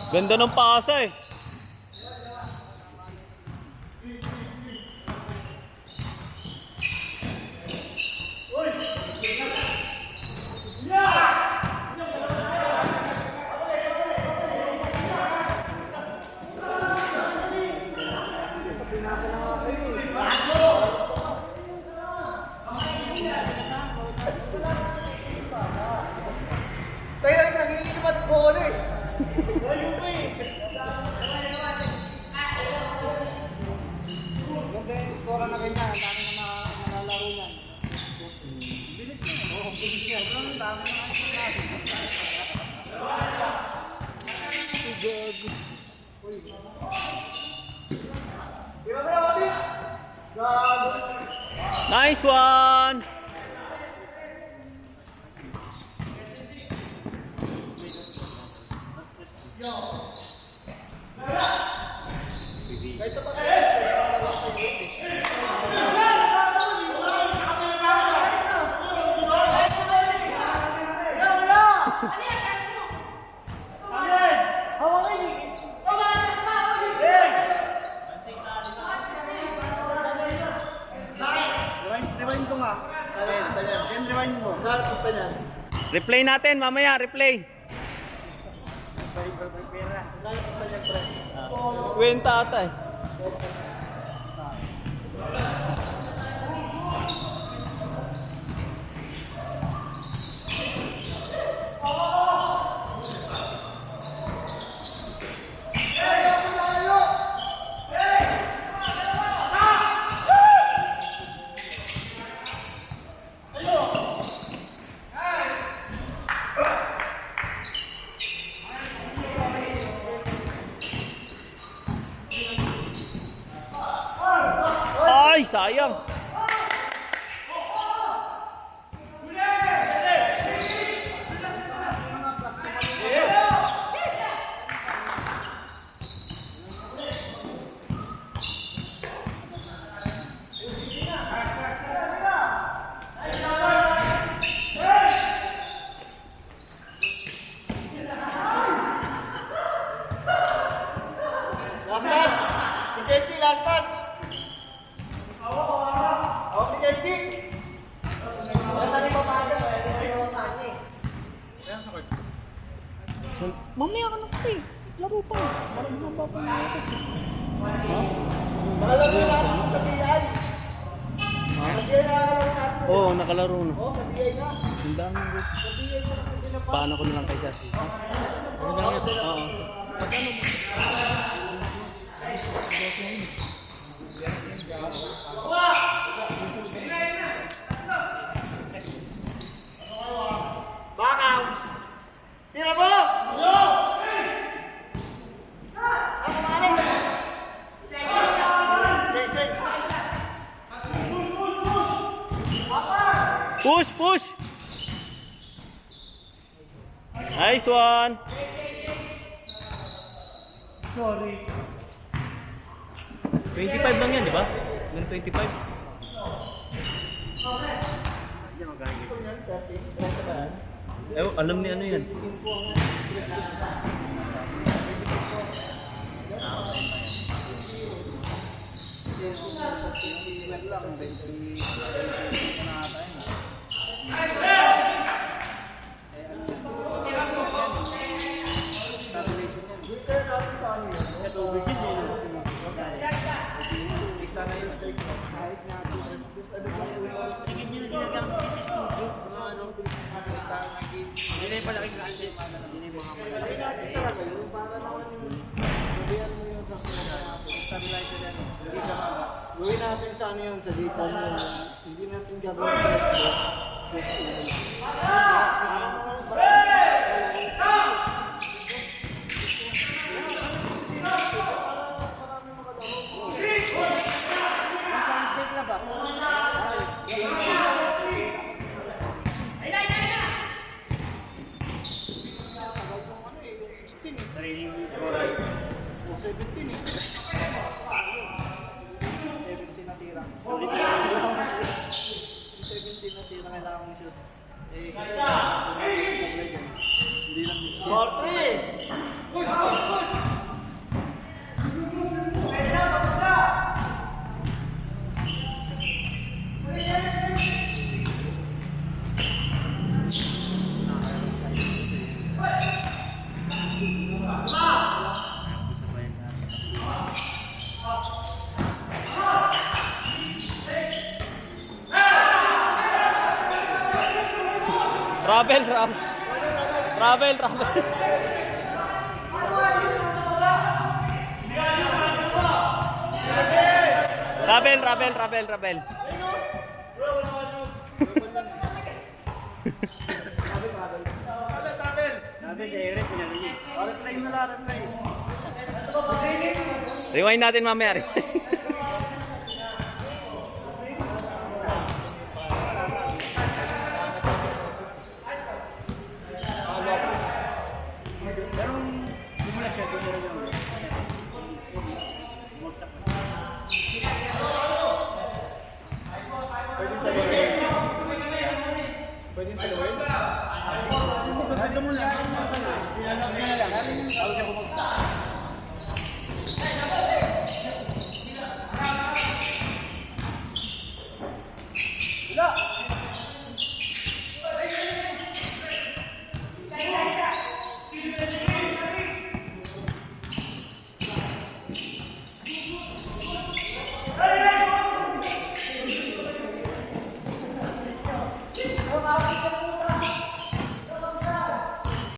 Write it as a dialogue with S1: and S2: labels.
S1: Ganda ng pasa eh.
S2: Tayo lang nagigilipat ko ulit. Skora na ganyan, ang dami na nalalaro yan. Bilis na yun. Oo, bilis yan. Pero ang dami na
S1: Nice one!
S2: Rewind ko nga. Rewind mo. Gusto niyan.
S1: Replay natin mamaya, replay. Kwenta ata eh. Ay, sayang.
S2: Last touch. Si Kenji, last touch. Ako ni Kenji. Wala tali papasa. Wala sa akin.
S1: Mamaya ka na kasi. Laro pa. Parang haba pa ng oras.
S2: Nakalaro na natin sa BI. Sa BI nakalaro natin.
S1: Oo, nakalaro na.
S2: Oo, sa BI na.
S1: Ang dami ko.
S2: Sa BI na natin din na pa.
S1: Paano ko na lang kay Jesse? Oo.
S2: Back out. Tira mo! Ako malam. Shake.
S1: Push, push! Nice one!
S2: Sorry.
S1: 25 lang yan, di ba? Ng 25? Eh, alam ni ano yan.
S2: Hindi pala kay Grande. Hindi mga gawin natin sa ano yun, sa dito hindi natin gagawin wala akong shoot. Eh, hindi lang shoot.
S3: Travel. Travel.
S2: Sabi si Eric, pinarinig. Replay na lang, replay.
S3: Rewind natin mamaya.
S2: Pero, dumula siya, dumula siya. Bumagsak na. Pwede sa Lord. Pwede sa Lord? Ito muna. Pinala lang. Ako siya bumagsak.